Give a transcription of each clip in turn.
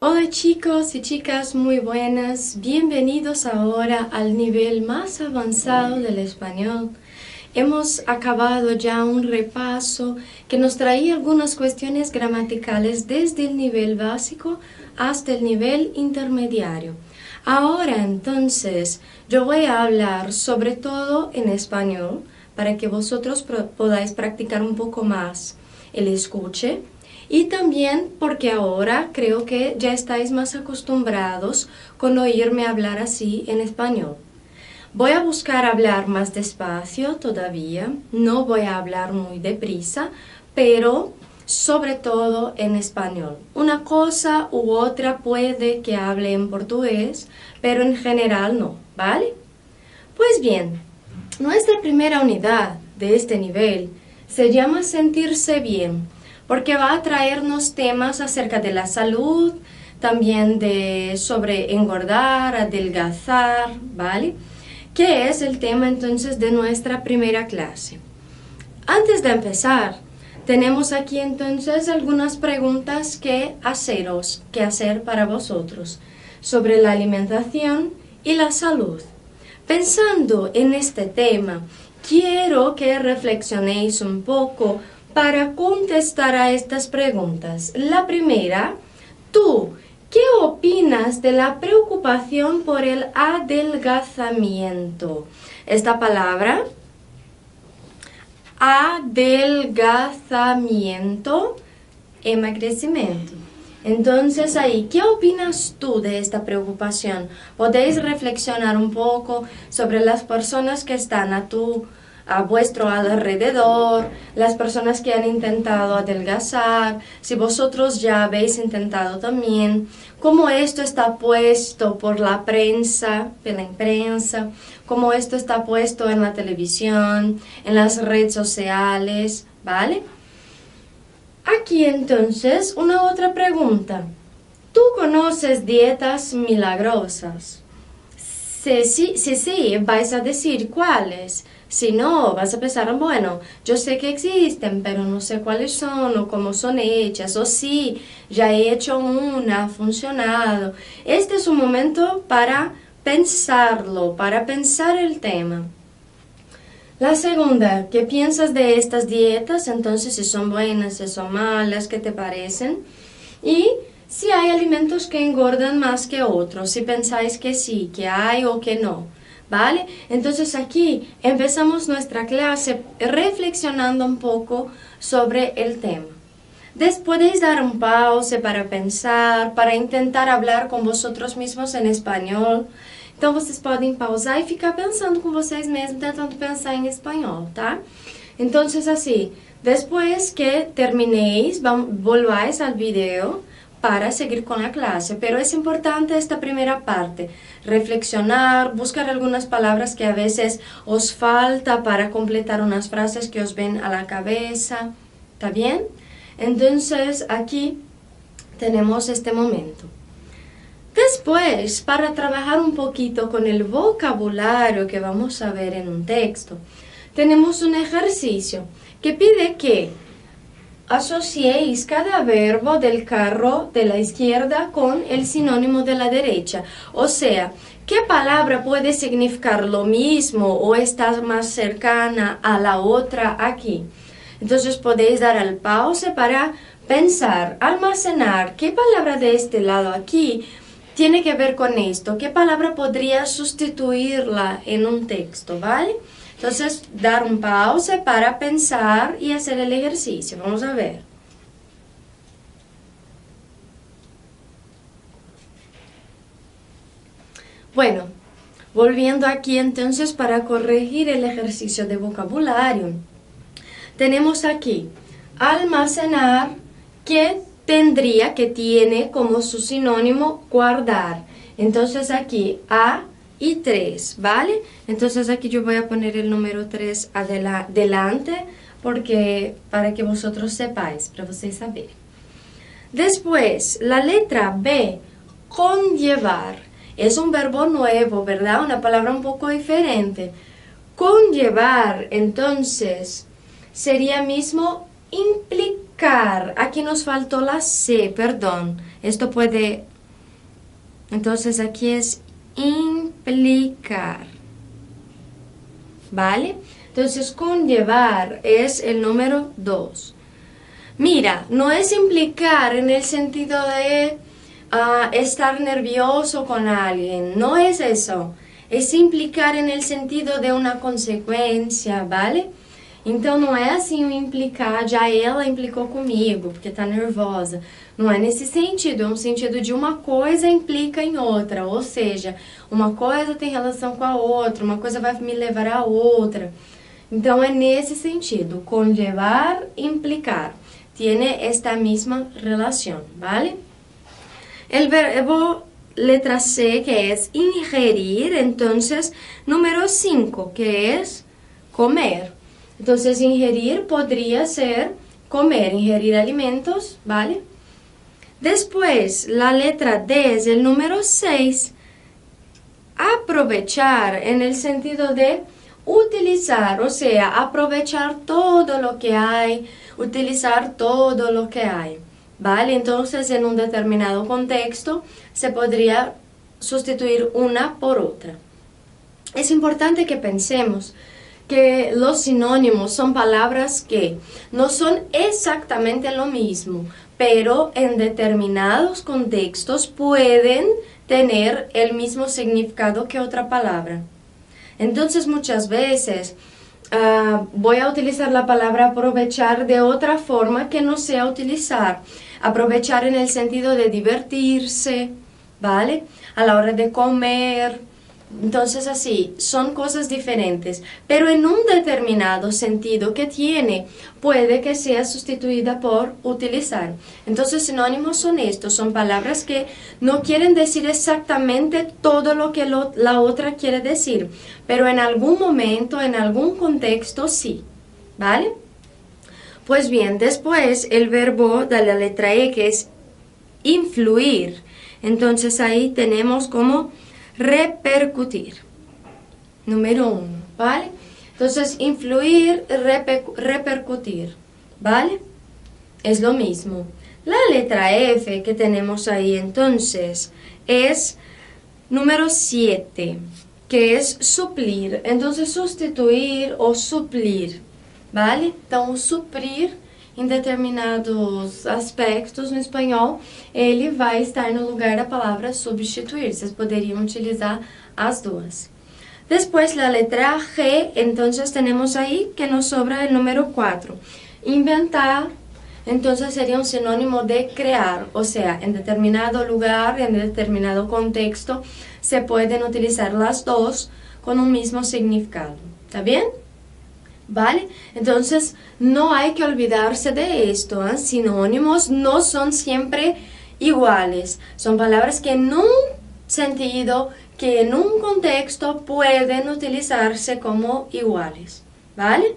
Hola chicos y chicas, muy buenas. Bienvenidos ahora al nivel más avanzado del español. Hemos acabado ya un repaso que nos traía algunas cuestiones gramaticales desde el nivel básico hasta el nivel intermediario. Ahora entonces yo voy a hablar sobre todo en español para que vosotros podáis practicar un poco más el escuche. Y también porque ahora creo que ya estáis más acostumbrados con oírme hablar así en español. Voy a buscar hablar más despacio todavía, no voy a hablar muy deprisa, pero sobre todo en español. Una cosa u otra puede que hable en portugués, pero en general no, ¿vale? Pues bien, nuestra primera unidad de este nivel se llama sentirse bien, porque va a traernos temas acerca de la salud, también sobre engordar, adelgazar, ¿vale? Que es el tema entonces de nuestra primera clase. Antes de empezar, tenemos aquí entonces algunas preguntas que hacer para vosotros sobre la alimentación y la salud. Pensando en este tema, quiero que reflexionéis un poco para contestar a estas preguntas. La primera, tú, ¿qué opinas de la preocupación por el adelgazamiento? Esta palabra, adelgazamiento, emagrecimiento. Entonces ahí, ¿qué opinas tú de esta preocupación? Podéis reflexionar un poco sobre las personas que están a vuestro alrededor, las personas que han intentado adelgazar, si vosotros ya habéis intentado también, cómo esto está puesto por la prensa, cómo esto está puesto en la televisión, en las redes sociales, ¿vale? Aquí entonces una otra pregunta. ¿Tú conoces dietas milagrosas? Si sí, vais a decir cuáles. Si no, vas a pensar, bueno, yo sé que existen, pero no sé cuáles son o cómo son hechas. O sí, ya he hecho una, ha funcionado. Este es un momento para pensarlo, para pensar el tema. La segunda, ¿qué piensas de estas dietas? Entonces, si son buenas, si son malas, ¿qué te parecen? Y si hay alimentos que engordan más que otros, si pensáis que sí, que hay o que no, ¿vale? Entonces aquí empezamos nuestra clase reflexionando un poco sobre el tema. Podéis dar un pause para pensar, para intentar hablar con vosotros mismos en español. Então, vocês podem pausar e ficar pensando com vocês mesmos, tentando pensar em espanhol, tá? Então, assim, depois que terminéis, volváis al video para seguir con la clase. Pero es importante esta primera parte, reflexionar, buscar algunas palabras que a veces os falta para completar unas frases que os ven a la cabeza, ¿está bien? Entonces, aquí tenemos este momento. Después, para trabajar un poquito con el vocabulario que vamos a ver en un texto, tenemos un ejercicio que pide que asociéis cada verbo del carro de la izquierda con el sinónimo de la derecha. O sea, ¿qué palabra puede significar lo mismo o está más cercana a la otra aquí? Entonces podéis dar al pause para pensar, almacenar, ¿qué palabra de este lado aquí tiene que ver con esto? ¿Qué palabra podría sustituirla en un texto? ¿Vale? Entonces, dar un pause para pensar y hacer el ejercicio. Vamos a ver. Bueno, volviendo aquí entonces para corregir el ejercicio de vocabulario. Tenemos aquí almacenar, que tiene como su sinónimo guardar. Entonces aquí A y 3, ¿vale? Entonces aquí yo voy a poner el número 3 delante para que vosotros sepáis, para vocês saberem. Después, la letra B, conllevar. Es un verbo nuevo, ¿verdad? Una palabra un poco diferente. Conllevar, entonces, sería mismo implicar. Aquí nos faltó la C, perdón. Esto puede Entonces aquí es implicar, ¿vale? Entonces conllevar es el número 2. Mira, no es implicar en el sentido de estar nervioso con alguien, no es eso. Es implicar en el sentido de una consequência, ¿vale? Então não é assim o implicar, já ela implicou comigo, porque tá nervosa. Não é nesse sentido, é um sentido de uma coisa implica em outra, ou seja, uma coisa tem relação com a outra, uma coisa vai me levar a outra. Então é nesse sentido, conllevar, implicar. Tiene esta misma relación, ¿vale? El verbo letra C, que es ingerir, entonces, número 5, que es comer. Entonces, ingerir podría ser comer, ingerir alimentos, ¿vale? Después, la letra D es el número 6, aprovechar en el sentido de utilizar, o sea, aprovechar todo lo que hay, utilizar todo lo que hay, ¿vale? Entonces, en un determinado contexto, se podría sustituir una por otra. Es importante que pensemos que los sinónimos son palabras que no son exactamente lo mismo, pero en determinados contextos pueden tener el mismo significado que otra palabra. Entonces, muchas veces voy a utilizar la palabra aprovechar de otra forma que no sea utilizar. Aprovechar en el sentido de divertirse, ¿vale? A la hora de comer. Entonces así, son cosas diferentes, pero en un determinado sentido que tiene, puede que sea sustituida por utilizar. Entonces sinónimos son estos, son palabras que no quieren decir exactamente todo lo que la otra quiere decir, pero en algún momento, en algún contexto sí, ¿vale? Pues bien, después el verbo de la letra E, que es influir, entonces ahí tenemos como repercutir, número 1, ¿vale? Entonces, influir, repercutir, ¿vale? Es lo mismo. La letra F que tenemos ahí, entonces, es número 7, que es suplir. Entonces, sustituir o suplir, ¿vale? Então, suprir, em determinados aspectos no espanhol, ele vai estar no lugar da palavra substituir. Vocês poderiam utilizar as duas. Después la letra G, entonces tenemos ahí que nos sobra el número 4. Inventar, entonces sería un sinónimo de crear, o sea, en determinado lugar, en determinado contexto, se pueden utilizar las dos con un mismo significado. ¿Está bien? ¿Vale? Entonces, no hay que olvidarse de esto, ¿eh? Sinónimos no son siempre iguales. Son palabras que en un sentido, que en un contexto pueden utilizarse como iguales. ¿Vale?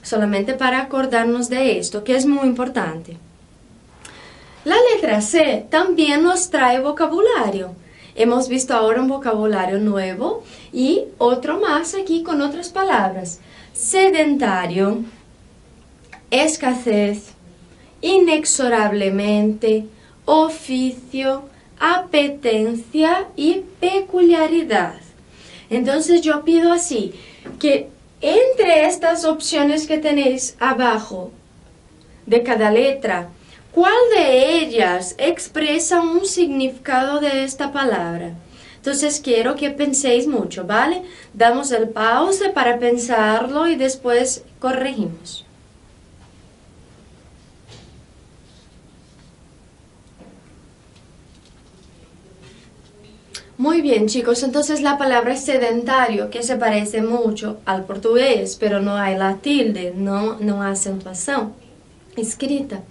Solamente para acordarnos de esto, que es muy importante. La letra C también nos trae vocabulario. Hemos visto ahora un vocabulario nuevo y otro más aquí con otras palabras. Sedentario, escasez, inexorablemente, oficio, apetencia y peculiaridad. Entonces yo pido así, que entre estas opciones que tenéis abajo de cada letra, ¿cuál de ellas expresa un significado de esta palabra? Entonces quiero que penséis mucho, ¿vale? Damos el pause para pensarlo y después corregimos. Muy bien, chicos, entonces la palabra sedentario, que se parece mucho al portugués, pero no hay la tilde, no hay acentuación escrita.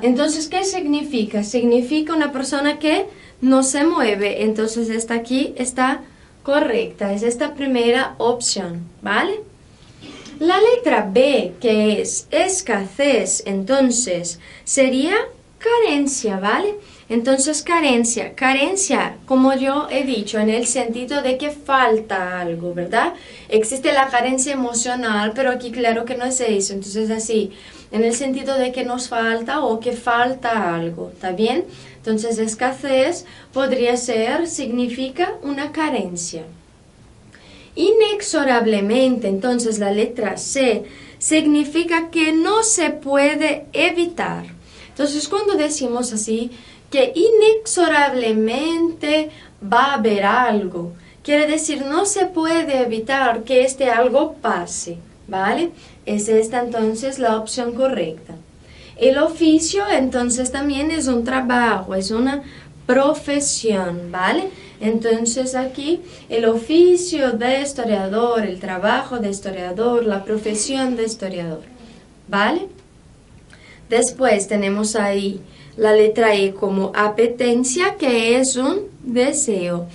Entonces, ¿qué significa? Significa una persona que no se mueve. Entonces, esta aquí está correcta. Es esta primera opción, ¿vale? La letra B, que es escasez, entonces, sería carencia, ¿vale? Entonces, carencia. Carencia, como yo he dicho, en el sentido de que falta algo, ¿verdad? Existe la carencia emocional, pero aquí claro que no es eso. Entonces, así, en el sentido de que nos falta o que falta algo, ¿está bien? Entonces, escasez podría ser, significa una carencia. Inexorablemente, entonces la letra C significa que no se puede evitar. Entonces, cuando decimos así, que inexorablemente va a haber algo, quiere decir no se puede evitar que este algo pase, ¿vale? Es esta entonces la opción correcta. El oficio entonces también es un trabajo, es una profesión, ¿vale? Entonces aquí el oficio de historiador, el trabajo de historiador, la profesión de historiador, ¿vale? Después tenemos ahí la letra E como apetencia, que es un deseo.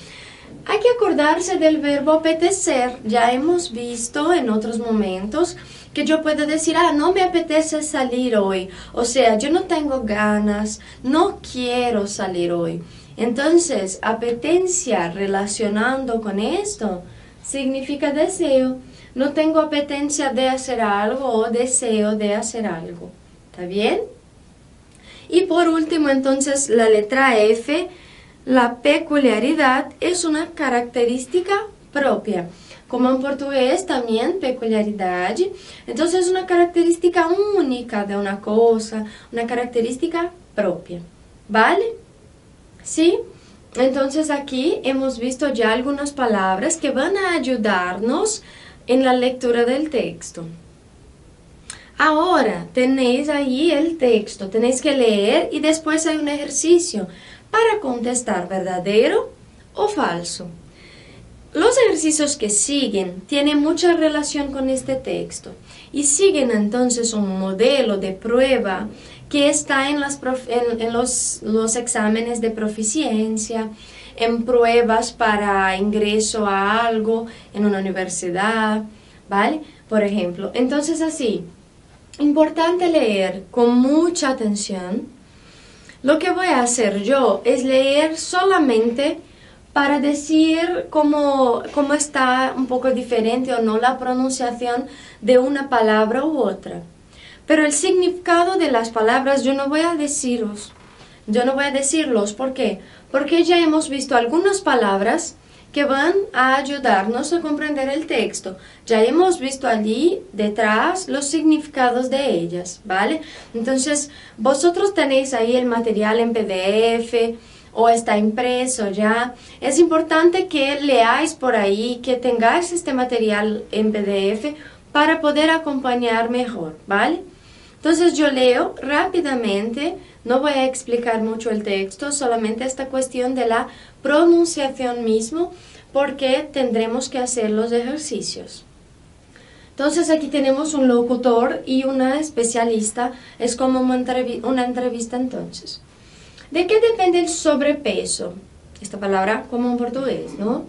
Hay que acordarse del verbo apetecer. Ya hemos visto en otros momentos que yo puedo decir, no me apetece salir hoy. O sea, yo no tengo ganas, no quiero salir hoy. Entonces, apetencia relacionando con esto significa deseo. No tengo apetencia de hacer algo o deseo de hacer algo. ¿Está bien? Y por último, entonces, la letra F, la peculiaridad es una característica propia. Como en portugués también, peculiaridad. Entonces, es una característica única de una cosa, una característica propia. ¿Vale? ¿Sí? Entonces, aquí hemos visto ya algunas palabras que van a ayudarnos en la lectura del texto. Ahora tenéis ahí el texto, tenéis que leer y después hay un ejercicio para contestar verdadero o falso. Los ejercicios que siguen tienen mucha relación con este texto y siguen entonces un modelo de prueba que está en los exámenes de proficiencia, en pruebas para ingreso a algo en una universidad, ¿vale? Por ejemplo, entonces así. Importante leer con mucha atención. Lo que voy a hacer yo es leer solamente para decir cómo está un poco diferente o no la pronunciación de una palabra u otra. Pero el significado de las palabras yo no voy a decirlos. ¿Por qué? Porque ya hemos visto algunas palabras que van a ayudarnos a comprender el texto. Ya hemos visto allí detrás los significados de ellas, ¿vale? Entonces, vosotros tenéis ahí el material en PDF o está impreso ya. Es importante que leáis por ahí, que tengáis este material en PDF para poder acompañar mejor, ¿vale? Entonces yo leo rápidamente, no voy a explicar mucho el texto, solamente esta cuestión de la pronunciación mismo, porque tendremos que hacer los ejercicios. Entonces aquí tenemos un locutor y una especialista, es como una entrevista entonces. ¿De qué depende el sobrepeso? Esta palabra como en portugués, ¿no?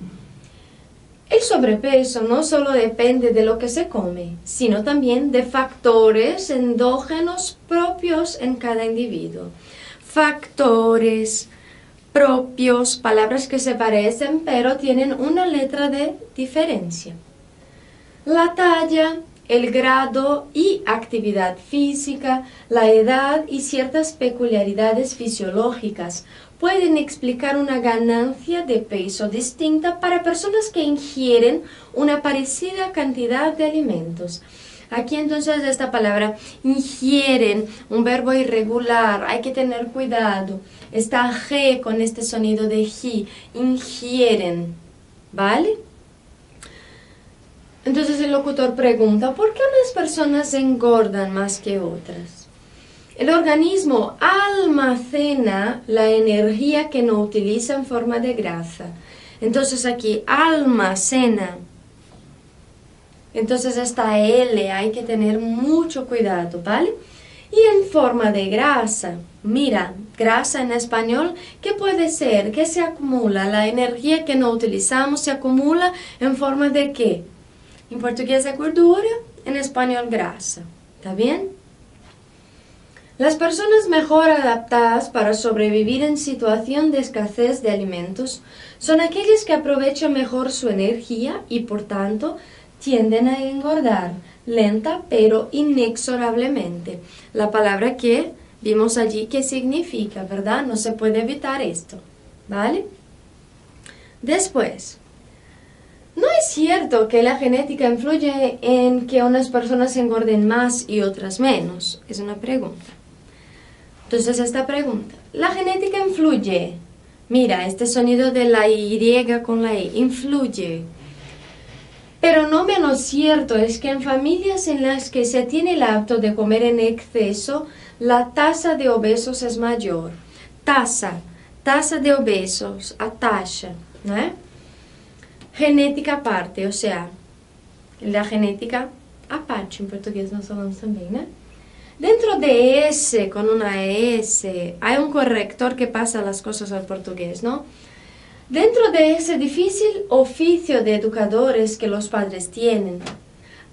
El sobrepeso no solo depende de lo que se come, sino también de factores endógenos propios en cada individuo. Factores propios, palabras que se parecen pero tienen una letra de diferencia. La talla, el grado y actividad física, la edad y ciertas peculiaridades fisiológicas pueden explicar una ganancia de peso distinta para personas que ingieren una parecida cantidad de alimentos. Aquí entonces esta palabra ingieren, un verbo irregular, hay que tener cuidado. Está G con este sonido de J, ingieren, ¿vale? Entonces el locutor pregunta, ¿por qué unas personas engordan más que otras? El organismo almacena la energía que no utiliza en forma de grasa. Entonces aquí almacena. Entonces esta L hay que tener mucho cuidado, ¿vale? Y en forma de grasa, mira, grasa en español, ¿qué puede ser? ¿Qué se acumula? La energía que no utilizamos se acumula en forma de ¿qué? En portugués es gordura, en español grasa. ¿Está bien? Las personas mejor adaptadas para sobrevivir en situación de escasez de alimentos son aquellas que aprovechan mejor su energía y por tanto tienden a engordar, lenta pero inexorablemente. La palabra que vimos allí que significa, ¿verdad? No se puede evitar esto, ¿vale? Después, no es cierto que la genética influye en que unas personas engorden más y otras menos. Es una pregunta. Entonces esta pregunta, ¿la genética influye? Mira, este sonido de la Y con la E, influye. Pero no menos cierto es que en familias en las que se tiene el hábito de comer en exceso, la tasa de obesos es mayor. Tasa de obesos, a taxa, ¿no? Genética aparte, o sea, la genética aparte, en portugués nós falamos también, ¿no? Dentro de ese, con una S, hay un corrector que pasa las cosas al portugués, ¿no? Dentro de ese difícil oficio de educadores que los padres tienen,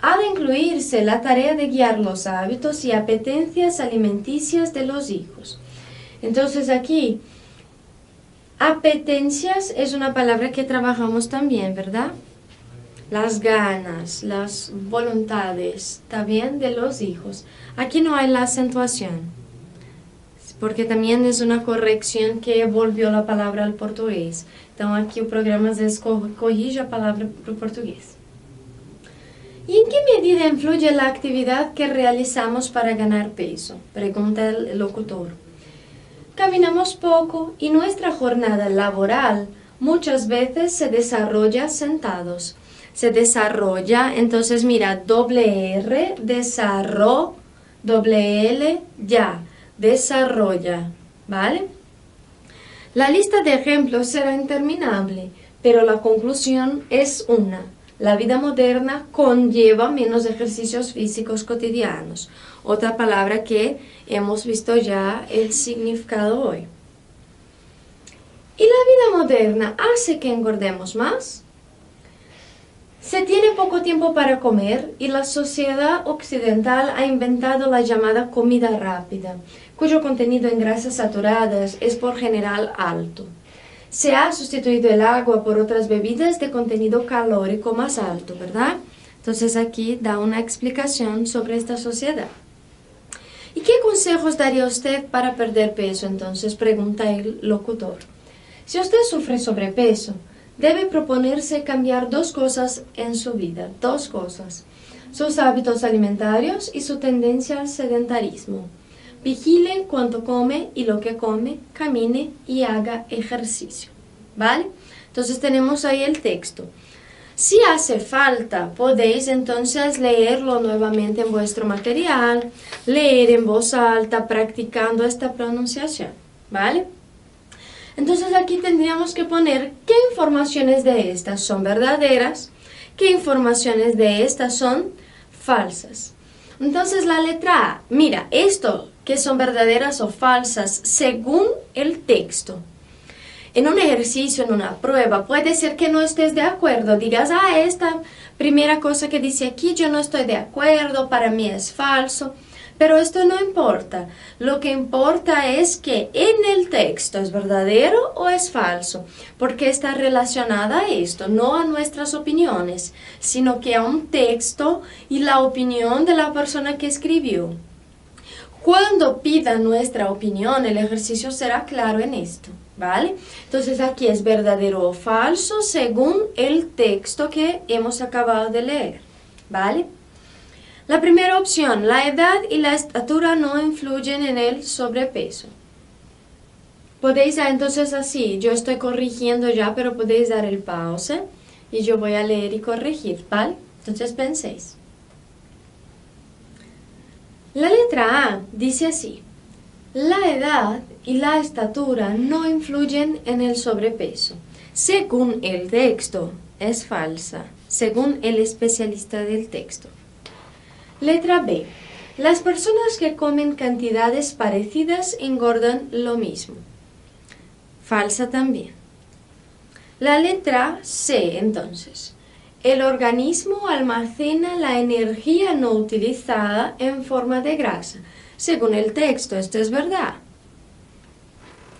ha de incluirse la tarea de guiar los hábitos y apetencias alimenticias de los hijos. Entonces aquí, apetencias es una palabra que trabajamos también, ¿verdad? Las ganas, las voluntades, también de los hijos. Aquí no hay la acentuación, porque también es una corrección que volvió la palabra al portugués. Entonces aquí el programa corrige la palabra para el portugués. ¿Y en qué medida influye la actividad que realizamos para ganar peso? Pregunta el locutor. Caminamos poco y nuestra jornada laboral muchas veces se desarrolla sentados. Se desarrolla, entonces mira, doble R, desarrollo, doble L, ya, desarrolla, ¿vale? La lista de ejemplos será interminable, pero la conclusión es una. La vida moderna conlleva menos ejercicios físicos cotidianos. Otra palabra que hemos visto ya el significado hoy. ¿Y la vida moderna hace que engordemos más? Se tiene poco tiempo para comer y la sociedad occidental ha inventado la llamada comida rápida, cuyo contenido en grasas saturadas es por general alto. Se ha sustituido el agua por otras bebidas de contenido calórico más alto, ¿verdad? Entonces aquí da una explicación sobre esta sociedad. ¿Y qué consejos daría usted para perder peso? Entonces pregunta el locutor. Si usted sufre sobrepeso, debe proponerse cambiar dos cosas en su vida, dos cosas, sus hábitos alimentarios y su tendencia al sedentarismo. Vigile cuánto come y lo que come, camine y haga ejercicio, ¿vale? Entonces tenemos ahí el texto. Si hace falta, podéis entonces leerlo nuevamente en vuestro material, leer en voz alta, practicando esta pronunciación, ¿vale? Entonces aquí tendríamos que poner qué informaciones de estas son verdaderas, qué informaciones de estas son falsas. Entonces la letra A, mira, esto que son verdaderas o falsas según el texto. En un ejercicio, en una prueba, puede ser que no estés de acuerdo, digas, esta primera cosa que dice aquí yo no estoy de acuerdo, para mí es falso. Pero esto no importa, lo que importa es que en el texto es verdadero o es falso, porque está relacionada a esto, no a nuestras opiniones, sino que a un texto y la opinión de la persona que escribió. Cuando pida nuestra opinión, el ejercicio será claro en esto, ¿vale? Entonces aquí es verdadero o falso según el texto que hemos acabado de leer, ¿vale? La primera opción, la edad y la estatura no influyen en el sobrepeso. Podéis entonces así, yo estoy corrigiendo ya, pero podéis dar el pause y yo voy a leer y corregir, ¿vale? Entonces penséis. La letra A dice así, la edad y la estatura no influyen en el sobrepeso. Según el texto, es falsa, según el especialista del texto. Letra B. Las personas que comen cantidades parecidas engordan lo mismo. Falsa también. La letra C, entonces. El organismo almacena la energía no utilizada en forma de grasa. según el texto. Esto es verdad.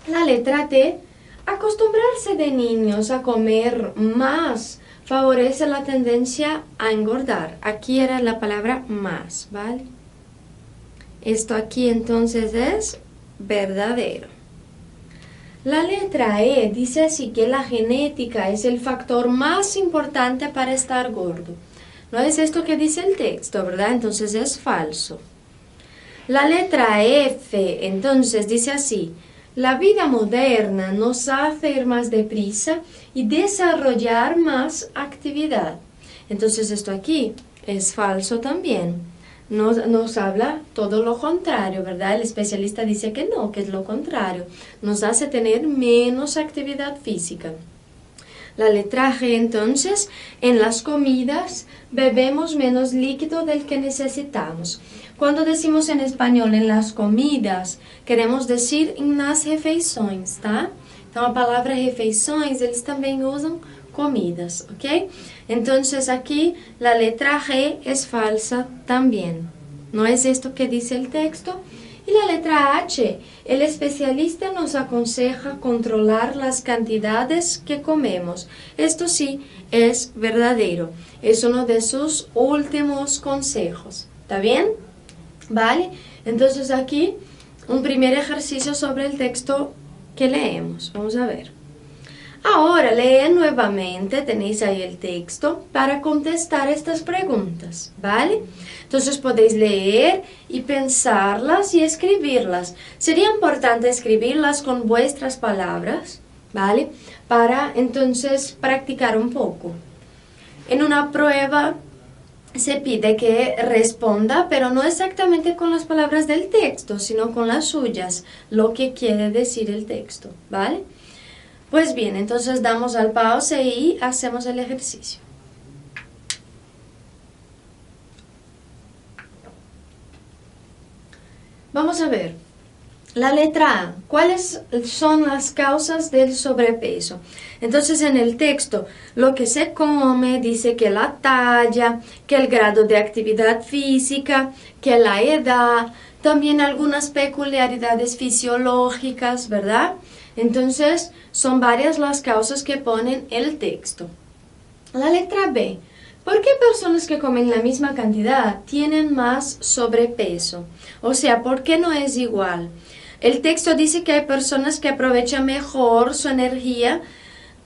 La letra D, acostumbrarse de niños a comer más favorece la tendencia a engordar. Aquí era la palabra más, ¿vale? Esto aquí entonces es verdadero. La letra E dice así que la genética es el factor más importante para estar gordo. No es esto que dice el texto, ¿verdad? Entonces es falso. La letra F entonces dice así: la vida moderna nos hace ir más deprisa y desarrollar más actividad. Entonces esto aquí es falso también. Nos habla todo lo contrario, ¿verdad? El especialista dice que no, que es lo contrario. Nos hace tener menos actividad física. La letra G entonces, en las comidas bebemos menos líquido del que necesitamos. Cuando decimos en español en las comidas, queremos decir nas refeições, tá? Então a palavra refeições, eles também usam comidas, ¿ok? Entonces aquí la letra G es falsa también. No es esto que dice el texto. Y la letra H, el especialista nos aconseja controlar las cantidades que comemos. Esto sí es verdadero. Es uno de sus últimos consejos. ¿Está bien? ¿Vale? Entonces aquí un primer ejercicio sobre el texto que leemos. Vamos a ver. Ahora leen nuevamente, tenéis ahí el texto, para contestar estas preguntas, ¿vale? Entonces podéis leer y pensarlas y escribirlas. Sería importante escribirlas con vuestras palabras, ¿vale? Para entonces practicar un poco. En una prueba se pide que responda, pero no exactamente con las palabras del texto, sino con las suyas, lo que quiere decir el texto, ¿vale? Pues bien, entonces damos al pause y hacemos el ejercicio. Vamos a ver. La letra A. ¿Cuáles son las causas del sobrepeso? Entonces en el texto, lo que se come, dice que la talla, que el grado de actividad física, que la edad, también algunas peculiaridades fisiológicas, ¿verdad? Entonces, son varias las causas que ponen el texto. La letra B. ¿Por qué personas que comen la misma cantidad tienen más sobrepeso? O sea, ¿por qué no es igual? El texto dice que hay personas que aprovechan mejor su energía,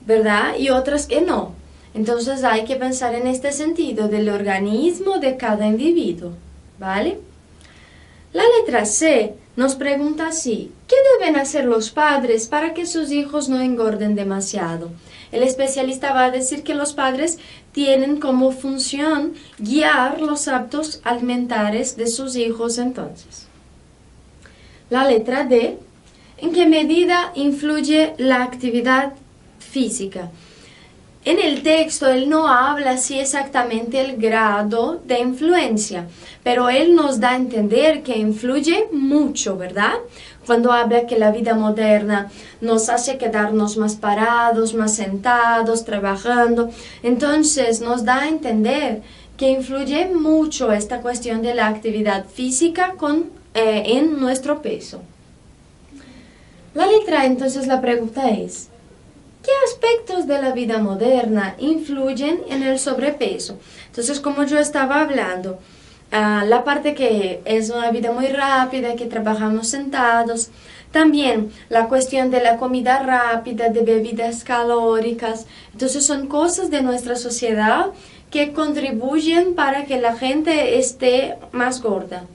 ¿verdad? Y otras que no. Entonces hay que pensar en este sentido del organismo de cada individuo, ¿vale? La letra C nos pregunta así: ¿qué deben hacer los padres para que sus hijos no engorden demasiado? El especialista va a decir que los padres tienen como función guiar los hábitos alimentarios de sus hijos entonces. La letra D, ¿en qué medida influye la actividad física? En el texto él no habla así exactamente el grado de influencia, pero él nos da a entender que influye mucho, ¿verdad? Cuando habla que la vida moderna nos hace quedarnos más parados, más sentados, trabajando, entonces nos da a entender que influye mucho esta cuestión de la actividad física en nuestro peso. La letra, entonces la pregunta es: ¿qué aspectos de la vida moderna influyen en el sobrepeso? Entonces, como yo estaba hablando, la parte que es una vida muy rápida, que trabajamos sentados, también la cuestión de la comida rápida, de bebidas calóricas, entonces son cosas de nuestra sociedad que contribuyen para que la gente esté más gorda.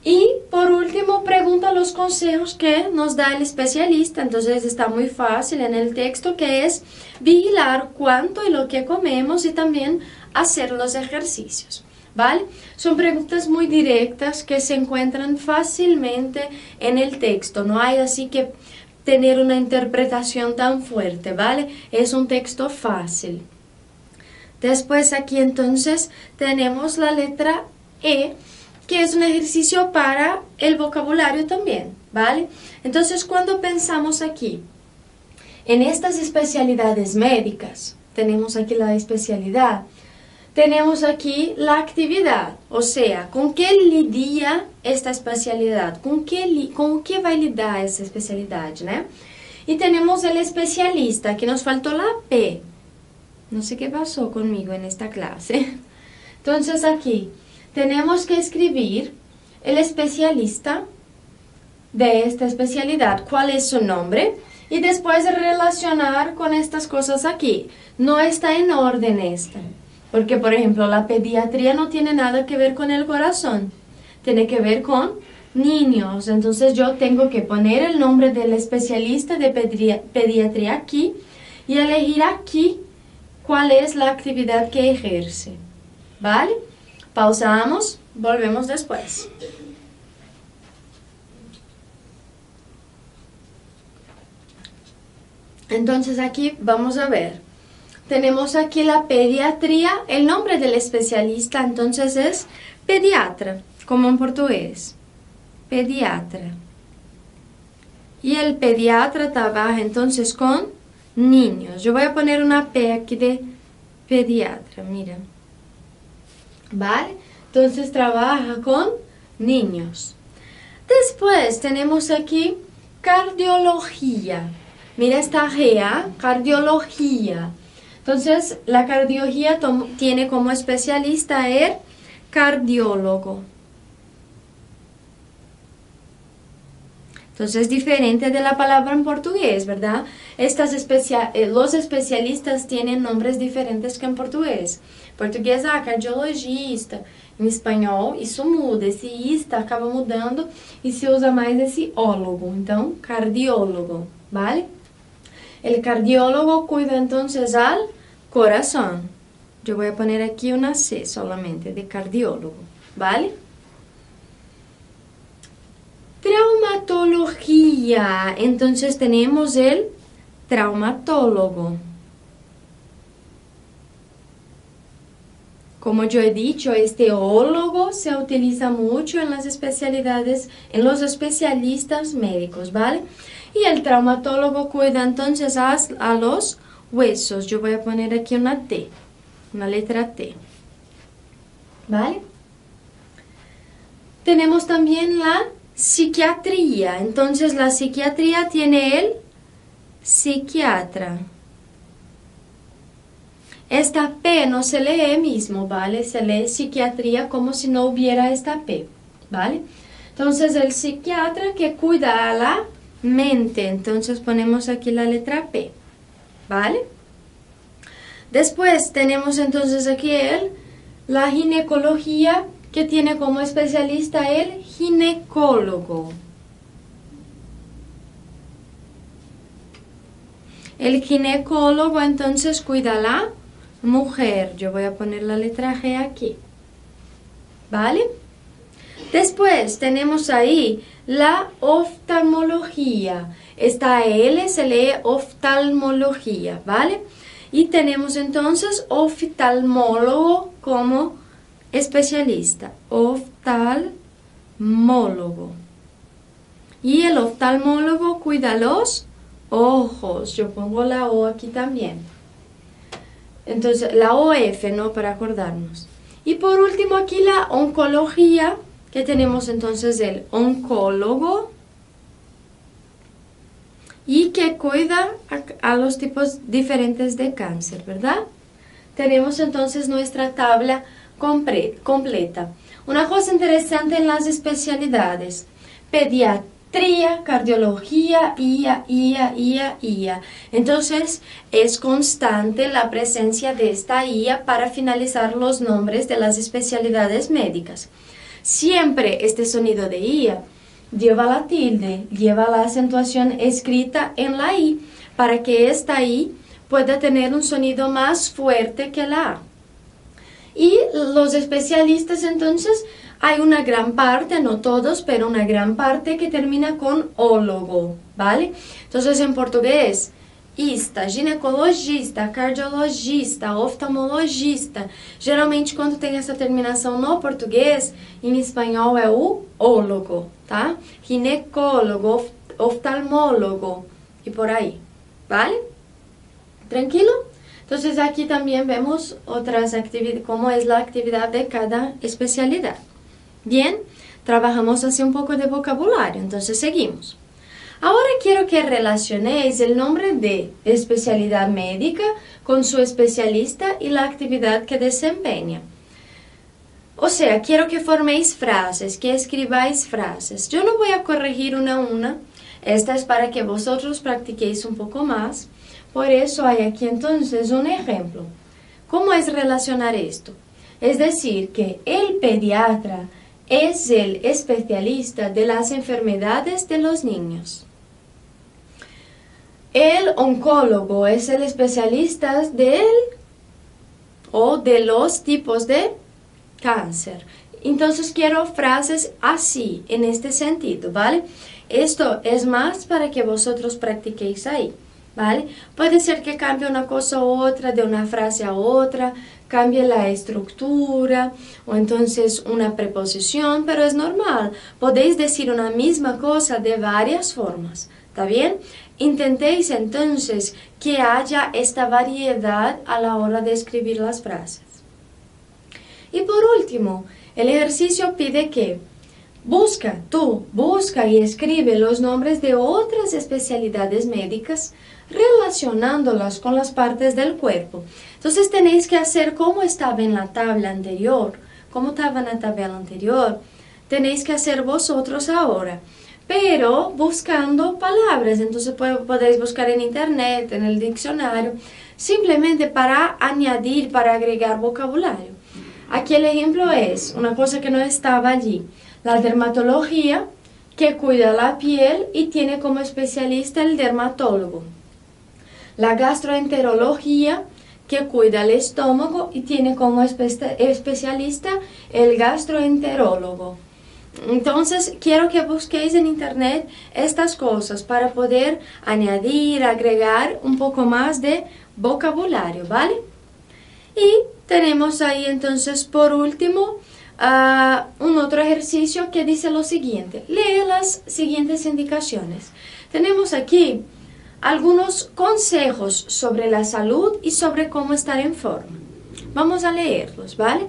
Y por último pregunta los consejos que nos da el especialista. Entonces está muy fácil en el texto, que es vigilar cuánto y lo que comemos y también hacer los ejercicios, ¿vale? Son preguntas muy directas que se encuentran fácilmente en el texto. No hay así que tener una interpretación tan fuerte, ¿vale? Es un texto fácil. Después aquí entonces tenemos la letra E, que es un ejercicio para el vocabulario también, ¿vale? Entonces, cuando pensamos aquí en estas especialidades médicas, tenemos aquí la especialidad, tenemos aquí la actividad, o sea, con qué lidia esta especialidad, con qué va a lidar esa especialidad, ¿no? Y tenemos el especialista, que nos faltó la P. No sé qué pasó conmigo en esta clase. Entonces aquí tenemos que escribir el especialista de esta especialidad, cuál es su nombre, y después relacionar con estas cosas aquí. No está en orden esta, porque por ejemplo la pediatría no tiene nada que ver con el corazón, tiene que ver con niños. Entonces yo tengo que poner el nombre del especialista de pediatría aquí y elegir aquí cuál es la actividad que ejerce. ¿Vale? Pausamos, volvemos después. Entonces aquí vamos a ver. Tenemos aquí la pediatría, el nombre del especialista entonces es pediatra, como en portugués. Pediatra. Y el pediatra trabaja entonces con niños. Yo voy a poner una P aquí de pediatra, mira. ¿Vale? Entonces trabaja con niños. Después tenemos aquí cardiología. Mira esta G, cardiología. Entonces la cardiología tiene como especialista el cardiólogo. Entonces es diferente de la palabra en portugués, ¿verdad? Los especialistas tienen nombres diferentes que en portugués. En portugués, cardiologista. Em espanhol, isso muda. Esse ista acaba mudando e se usa mais esse ólogo. Então, cardiólogo, ¿vale? El cardiólogo cuida entonces al corazón. Yo voy a poner aquí una C solamente de cardiólogo, ¿vale? Traumatología. Entonces tenemos el traumatólogo. Como yo he dicho, este ólogo se utiliza mucho en las especialidades, en los especialistas médicos, ¿vale? Y el traumatólogo cuida entonces a los huesos. Yo voy a poner aquí una T, una letra T, ¿vale? Tenemos también la psiquiatría. Entonces la psiquiatría tiene el psiquiatra. Esta P no se lee mismo, ¿vale? Se lee psiquiatría como si no hubiera esta P, ¿vale? Entonces el psiquiatra que cuida a la mente. Entonces ponemos aquí la letra P, ¿vale? Después tenemos entonces aquí la ginecología, que tiene como especialista el ginecólogo. El ginecólogo entonces cuida a la mujer. Yo voy a poner la letra G aquí, ¿vale? Después tenemos ahí la oftalmología. Esta L se lee oftalmología, ¿vale? Y tenemos entonces oftalmólogo como especialista. Oftalmólogo. Y el oftalmólogo cuida los ojos. Yo pongo la O aquí también. Entonces, la OF, ¿no? Para acordarnos. Y por último aquí la oncología, que tenemos entonces el oncólogo y que cuida a los tipos diferentes de cáncer, ¿verdad? Tenemos entonces nuestra tabla completa. Una cosa interesante en las especialidades: pediatría, cardiología, IA. Entonces es constante la presencia de esta IA para finalizar los nombres de las especialidades médicas. Siempre este sonido de IA lleva la tilde, lleva la acentuación escrita en la I, para que esta I pueda tener un sonido más fuerte que la A. Y los especialistas entonces, hay una gran parte, no todos, pero una gran parte que termina con ólogo, ¿vale? Entonces en portugués, ista, ginecologista, cardiologista, oftalmologista. Geralmente quando tem essa terminação no português, em espanhol é o ólogo, tá? Ginecólogo, oftalmólogo e por aí, ¿vale? Tranquilo? Entonces aquí también vemos otras actividades, cómo es la actividad de cada especialidad. Bien, trabajamos así un poco de vocabulario, entonces seguimos. Ahora quiero que relacionéis el nombre de especialidad médica con su especialista y la actividad que desempeña. O sea, quiero que forméis frases, que escribáis frases. Yo no voy a corregir una a una. Esta es para que vosotros practiquéis un poco más. Por eso hay aquí entonces un ejemplo. ¿Cómo es relacionar esto? Es decir, que el pediatra es el especialista de las enfermedades de los niños. El oncólogo es el especialista de los tipos de cáncer. Entonces quiero frases así, en este sentido, ¿vale? Esto es más para que vosotros practiquéis ahí, ¿vale? Puede ser que cambie una cosa u otra, de una frase a otra, cambie la estructura o entonces una preposición, pero es normal. Podéis decir una misma cosa de varias formas, ¿está bien? Intentéis entonces que haya esta variedad a la hora de escribir las frases. Y por último, el ejercicio pide que busca y escribe los nombres de otras especialidades médicas relacionándolas con las partes del cuerpo. Entonces tenéis que hacer como estaba en la tabla anterior, tenéis que hacer vosotros ahora, pero buscando palabras. Entonces podéis buscar en internet, en el diccionario, simplemente para añadir, para agregar vocabulario. Aquí el ejemplo es una cosa que no estaba allí. La dermatología, que cuida la piel y tiene como especialista el dermatólogo. La gastroenterología, que cuida el estómago y tiene como especialista el gastroenterólogo. Entonces, quiero que busquéis en internet estas cosas para poder añadir, agregar un poco más de vocabulario, ¿vale? Y tenemos ahí entonces por último un otro ejercicio que dice lo siguiente. Lee las siguientes indicaciones. Tenemos aquí algunos consejos sobre la salud y sobre cómo estar en forma. Vamos a leerlos, ¿vale?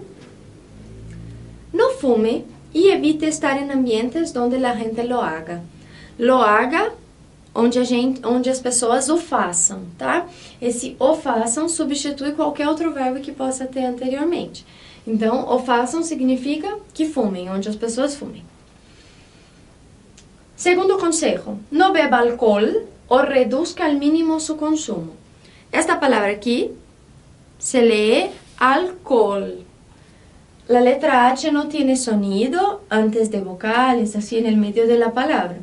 No fume y evite estar en ambientes donde la gente lo haga. Lo haga onde as pessoas o façam, tá? Esse o façam substitui qualquer outro verbo que possa ter anteriormente. Então, o façam significa que fumem, onde as pessoas fumem. Segundo consejo, no beba alcohol o reduzca al mínimo su consumo. Esta palabra aquí se lee alcohol. La letra H no tiene sonido antes de vocales, así en el medio de la palabra.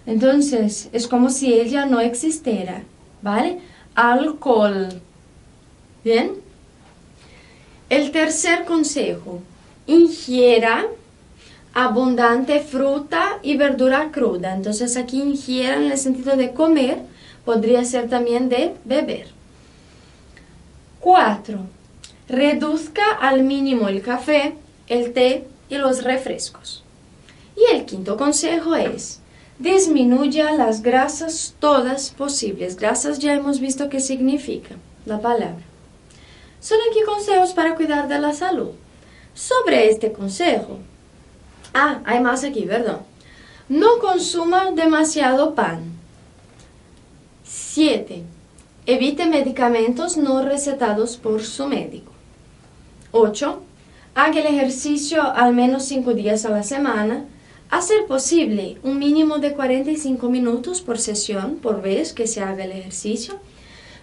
Entonces, es como si ella no existiera, ¿vale? Alcohol. ¿Bien? El tercer consejo, ingiera abundante fruta y verdura cruda. Entonces, aquí ingiera en el sentido de comer, podría ser también de beber. 4. Reduzca al mínimo el café, el té y los refrescos. Y el quinto consejo es, disminuya las grasas todas posibles. Grasas ya hemos visto qué significa la palabra. Son aquí consejos para cuidar de la salud. Sobre este consejo, hay más aquí, ¿verdad? No consuma demasiado pan. 7. Evite medicamentos no recetados por su médico. 8. Haga el ejercicio al menos 5 días a la semana. A ser posible, un mínimo de 45 minutos por sesión, por vez que se haga el ejercicio.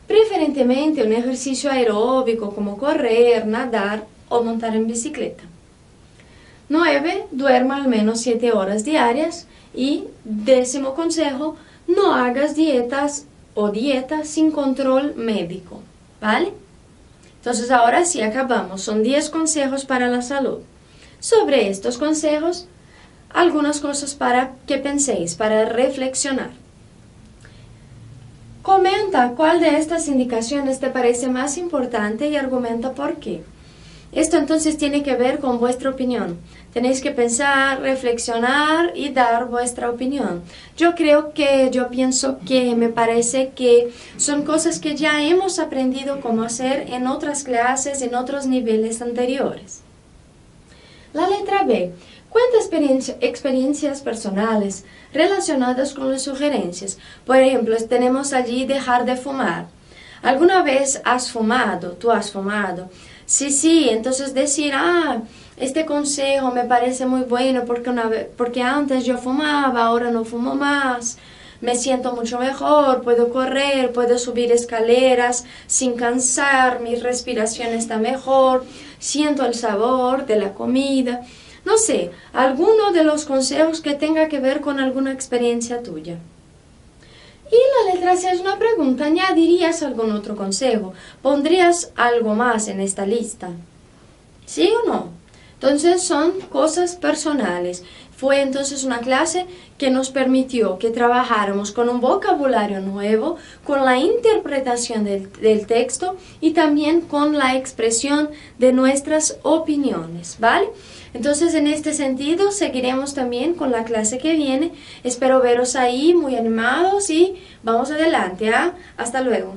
Preferentemente un ejercicio aeróbico como correr, nadar o montar en bicicleta. 9. Duerma al menos 7 horas diarias. Y 10º consejo, no hagas dietas o dieta sin control médico, ¿vale? Entonces ahora sí acabamos, son 10 consejos para la salud. Sobre estos consejos, algunas cosas para que penséis, para reflexionar. Comenta cuál de estas indicaciones te parece más importante y argumenta por qué. Esto entonces tiene que ver con vuestra opinión. Tenéis que pensar, reflexionar y dar vuestra opinión. Yo pienso que me parece que son cosas que ya hemos aprendido cómo hacer en otras clases, en otros niveles anteriores. La letra B. Cuenta experiencias personales relacionadas con las sugerencias. Por ejemplo, tenemos allí dejar de fumar. ¿Alguna vez has fumado? ¿Tú has fumado? Sí, entonces decir, este consejo me parece muy bueno porque antes yo fumaba, ahora no fumo más, me siento mucho mejor, puedo correr, puedo subir escaleras sin cansar, mi respiración está mejor, siento el sabor de la comida. No sé, alguno de los consejos que tenga que ver con alguna experiencia tuya. Y la letra C es una pregunta, ¿añadirías algún otro consejo? ¿Pondrías algo más en esta lista? ¿Sí o no? Entonces son cosas personales. Fue entonces una clase que nos permitió que trabajáramos con un vocabulario nuevo, con la interpretación del texto y también con la expresión de nuestras opiniones, ¿vale? Entonces en este sentido seguiremos también con la clase que viene. Espero veros ahí muy animados y vamos adelante, ¿ah? Hasta luego.